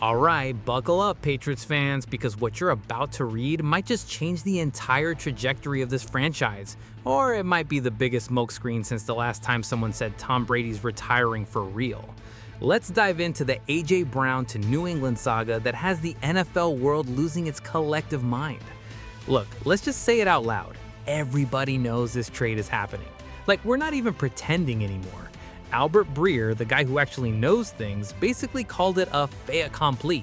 Alright, buckle up, Patriots fans, because what you're about to read might just change the entire trajectory of this franchise. Or it might be the biggest smokescreen since the last time someone said Tom Brady's retiring for real. Let's dive into the A.J. Brown to New England saga that has the NFL world losing its collective mind. Look, let's just say it out loud. Everybody knows this trade is happening. Like, we're not even pretending anymore. Albert Breer, the guy who actually knows things, basically called it a fait accompli.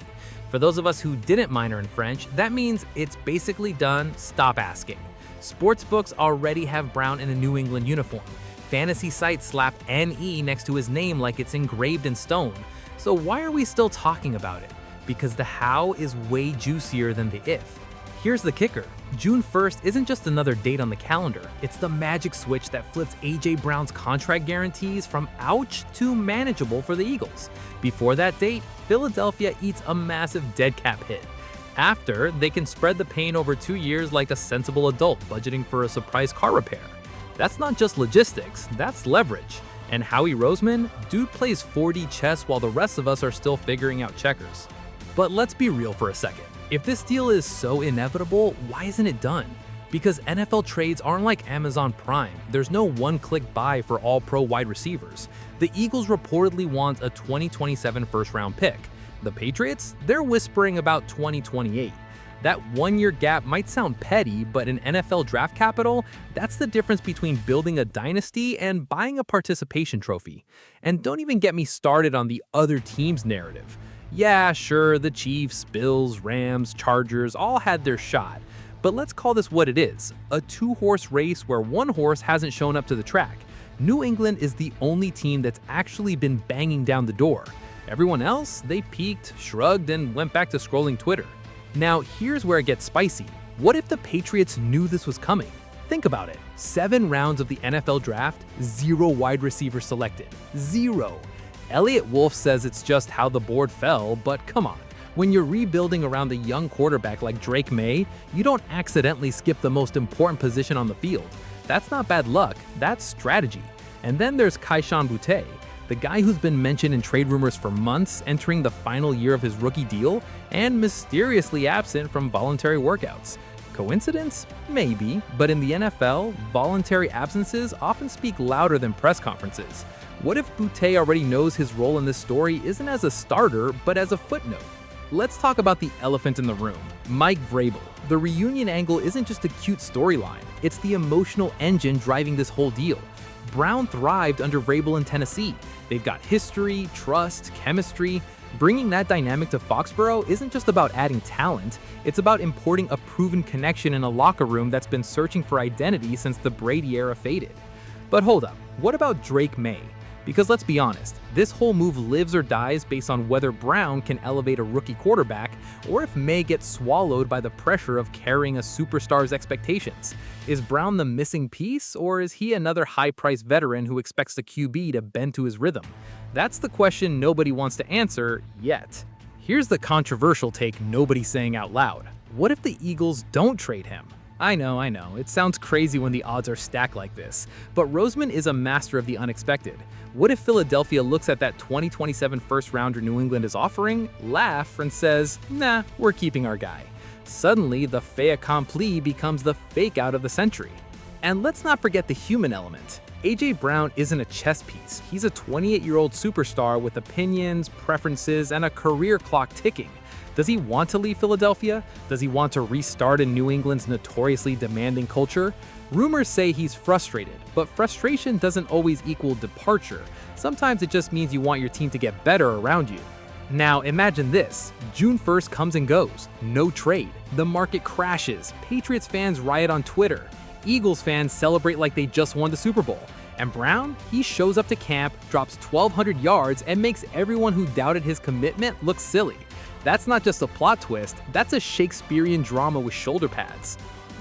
For those of us who didn't minor in French, that means it's basically done, stop asking. Sportsbooks already have Brown in a New England uniform. Fantasy sites slap NE next to his name like it's engraved in stone. So why are we still talking about it? Because the how is way juicier than the if. Here's the kicker. June 1st isn't just another date on the calendar, it's the magic switch that flips A.J. Brown's contract guarantees from ouch to manageable for the Eagles. Before that date, Philadelphia eats a massive dead cap hit. After, they can spread the pain over 2 years like a sensible adult budgeting for a surprise car repair. That's not just logistics, that's leverage. And Howie Roseman, dude plays 4D chess while the rest of us are still figuring out checkers. But let's be real for a second. If this deal is so inevitable, why isn't it done? Because NFL trades aren't like Amazon Prime. There's no one-click buy for all pro wide receivers. The Eagles reportedly want a 2027 first-round pick. The Patriots? They're whispering about 2028. That one-year gap might sound petty, but in NFL draft capital, that's the difference between building a dynasty and buying a participation trophy. And don't even get me started on the other team's narrative. Yeah, sure, the Chiefs, Bills, Rams, Chargers all had their shot. But let's call this what it is, a two-horse race where one horse hasn't shown up to the track. New England is the only team that's actually been banging down the door. Everyone else, they peeked, shrugged, and went back to scrolling Twitter. Now, here's where it gets spicy. What if the Patriots knew this was coming? Think about it. 7 rounds of the NFL draft, 0 wide receivers selected. 0. Elliott Wolf says it's just how the board fell, but come on. When you're rebuilding around a young quarterback like Drake Maye, you don't accidentally skip the most important position on the field. That's not bad luck, that's strategy. And then there's Kayshon Boutte, the guy who's been mentioned in trade rumors for months, entering the final year of his rookie deal, and mysteriously absent from voluntary workouts. Coincidence? Maybe, but in the NFL, voluntary absences often speak louder than press conferences. What if Boutte already knows his role in this story isn't as a starter, but as a footnote? Let's talk about the elephant in the room, Mike Vrabel. The reunion angle isn't just a cute storyline, it's the emotional engine driving this whole deal. Brown thrived under Vrabel in Tennessee. They've got history, trust, chemistry. Bringing that dynamic to Foxborough isn't just about adding talent, it's about importing a proven connection in a locker room that's been searching for identity since the Brady era faded. But hold up, what about Drake Maye? Because let's be honest, this whole move lives or dies based on whether Brown can elevate a rookie quarterback or if Maye gets swallowed by the pressure of carrying a superstar's expectations. Is Brown the missing piece, or is he another high-priced veteran who expects the QB to bend to his rhythm? That's the question nobody wants to answer yet. Here's the controversial take nobody's saying out loud. What if the Eagles don't trade him? I know, it sounds crazy when the odds are stacked like this, but Roseman is a master of the unexpected. What if Philadelphia looks at that 2027 first-rounder New England is offering, laughs, and says, nah, we're keeping our guy? Suddenly, the fait accompli becomes the fake-out of the century. And let's not forget the human element. A.J. Brown isn't a chess piece. He's a 28-year-old superstar with opinions, preferences, and a career clock ticking. Does he want to leave Philadelphia? Does he want to restart in New England's notoriously demanding culture? Rumors say he's frustrated, but frustration doesn't always equal departure. Sometimes it just means you want your team to get better around you. Now imagine this, June 1st comes and goes, no trade, the market crashes, Patriots fans riot on Twitter, Eagles fans celebrate like they just won the Super Bowl, and Brown, he shows up to camp, drops 1,200 yards, and makes everyone who doubted his commitment look silly. That's not just a plot twist, that's a Shakespearean drama with shoulder pads.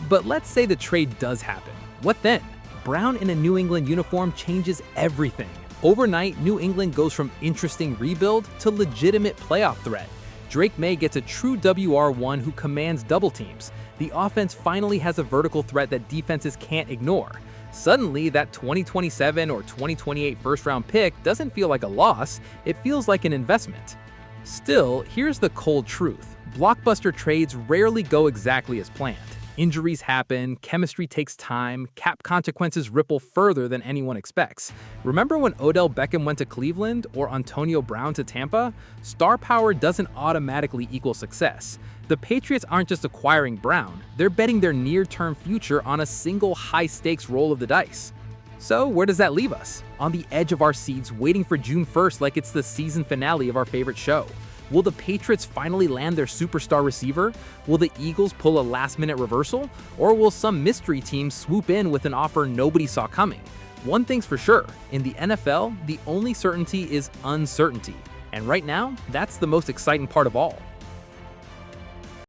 But let's say the trade does happen. What then? Brown in a New England uniform changes everything. Overnight, New England goes from interesting rebuild to legitimate playoff threat. Drake Maye gets a true WR1 who commands double teams. The offense finally has a vertical threat that defenses can't ignore. Suddenly, that 2027 or 2028 first-round pick doesn't feel like a loss, it feels like an investment. Still, here's the cold truth. Blockbuster trades rarely go exactly as planned. Injuries happen, chemistry takes time, cap consequences ripple further than anyone expects. Remember when Odell Beckham went to Cleveland or Antonio Brown to Tampa? Star power doesn't automatically equal success. The Patriots aren't just acquiring Brown, they're betting their near-term future on a single high-stakes roll of the dice. So where does that leave us? On the edge of our seats, waiting for June 1st like it's the season finale of our favorite show. Will the Patriots finally land their superstar receiver? Will the Eagles pull a last-minute reversal? Or will some mystery team swoop in with an offer nobody saw coming? One thing's for sure, in the NFL, the only certainty is uncertainty. And right now, that's the most exciting part of all.